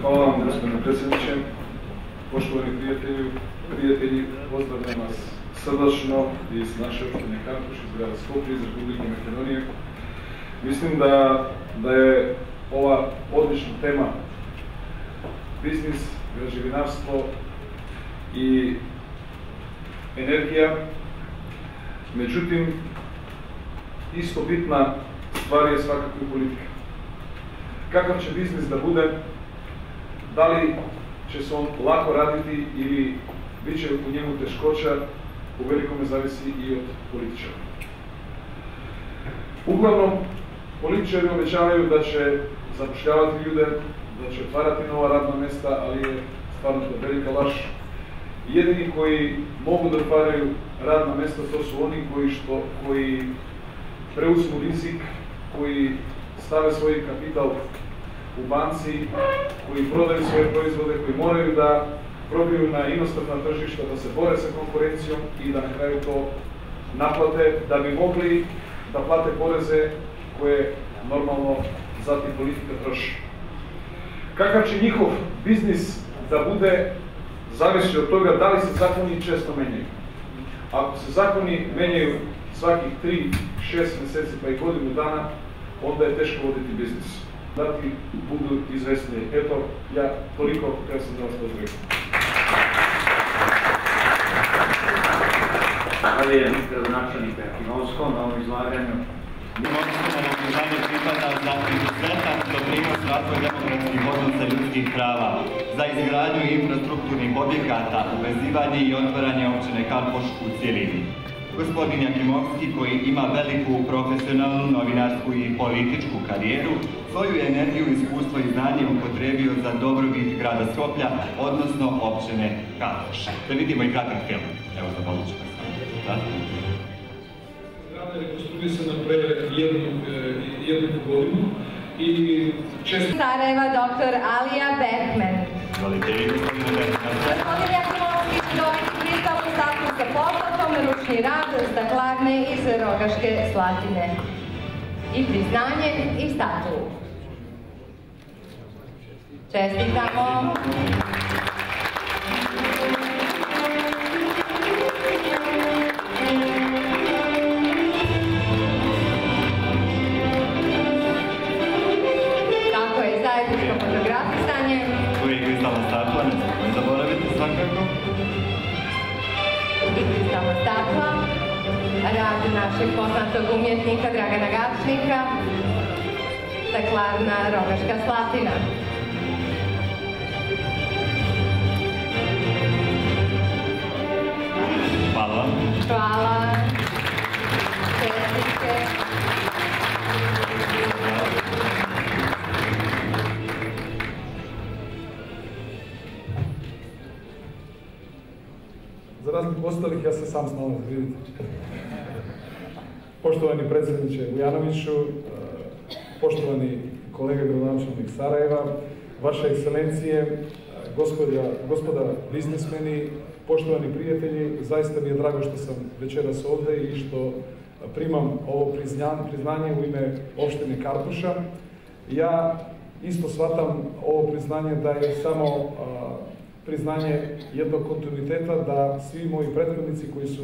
Hvala vam, gospodine predsjedniče. Poštovani prijatelji, pozdravljam vas srdačno iz naše opštine Karpuš, iz grada Skoplja, iz Republike Makedonije. Mislim da je ova odlična tema biznis, građevinarstvo i energija. Međutim, isto bitna stvar je svakako i politika. Kakav će biznis da bude, da li će se on lako raditi ili bit će u njemu teškoća, u velikome zavisi i od političara. Uglavnom, političari obećavaju da će zapošljavati ljude, da će otvarati nova radna mesta, ali je stvarno to velika laž. Jedini koji mogu da otvaraju radna mesta, to su oni koji preuzmu rizik, koji stave svoj kapital u banci, koji prodaju svoje proizvode, koji moraju da probiju na inostrana tržišta, da se bore sa konkurencijom i da na kraju to naplate, da bi mogli da plate poreze koje normalno zatim politika troši. Kakav će njihov biznis da bude, zavisi od toga da li se zakoni često menjaju. Ako se zakoni menjaju svakih 3, 6 meseci pa i godinu dana, onda je teško voditi biznis. Da ti budu izvesniji. Eto, ja toliko kada sam da vas pozdravim. Zahvaljujem gradonačelnika Jakimovskom na ovom izlaganju. Mnoštvo navodnjavanje pripada za izuzetan doprinos razvoja demokratskih odnosa ljudskih prava, za izgradnju infrastrukturnih objekata, uvezivanje i otvaranje opštine Karpoš u cijelini. Gospodin Jakimovski, koji ima veliku profesionalnu, novinarsku i političku karijeru, svoju energiju, iskustvo i znanje upotrebio za dobrobit grada Skoplja, odnosno opštine Karpoš. Da vidimo i kratak film. Evo za polučka sam. Grada je rekonstruisana pre jednu godinu i često... Sarajeva, dr. Alija Behman. Izvolite vi, gospodine Behman. Gospodin Jakimovski će dobiti kristalnu statku sa pohvatom, ručni rad, staklarne iz Rogaške Slatine. I priznanje i statu. Čestitamo. Ne zaboravite svakako. I kristalna statua, rad našeg poznatog umjetnika Dragana Gačnika, staklarna Rogaška Slatina. Hvala. Hvala. Čestitke. Za razliku ostalih, ja se sam snalazim, vidite. Poštovani predsjedniče Vujanoviću, poštovani kolega gradonačelnik Sarajeva, vaše ekscelencije, gospoda biznismeni, poštovani prijatelji, zaista mi je drago što sam večeras ovde i što primam ovo priznanje u ime opštine Karpuša. Ja isto shvatam ovo priznanje da je samo priznanje jednog kontinuiteta, da svi moji prethodnici koji su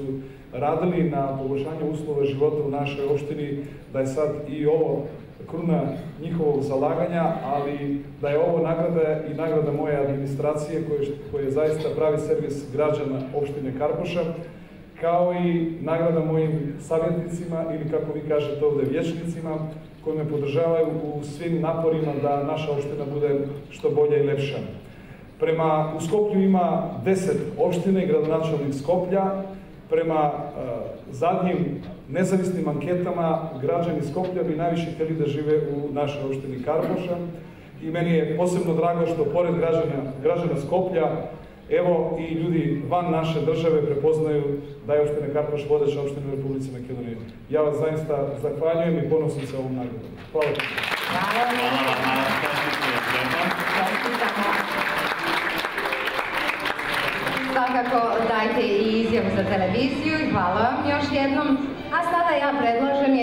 radili na poboljšanju uslova života u našoj opštini, da je sad i ovo kruna njihovog zalaganja, ali da je ovo nagrada i nagrada moje administracije koja je zaista pravi servis građana opštine Karpoša, kao i nagrada mojim savjetnicima ili kako vi kažete ovde vječnicima koji me podržavaju u svim naporima da naša opština bude što bolja i lepša. U Skoplju ima 10 opština i gradonačelnik Skoplja. Prema zadnjim nezavisnim anketama građani Skoplja bi najviše htjeli da žive u našoj opštini Karpoša i meni je posebno drago što pored građana Skoplja, evo i ljudi van naše države prepoznaju da je opština Karpoš vodeća opština u Republici Makedonije. Ja vas zaista zahvaljujem i ponosim se ovom nagradom. Hvala. Svakako dajte i izjavu za televiziju i hvala vam još jednom. A sada ja predlažem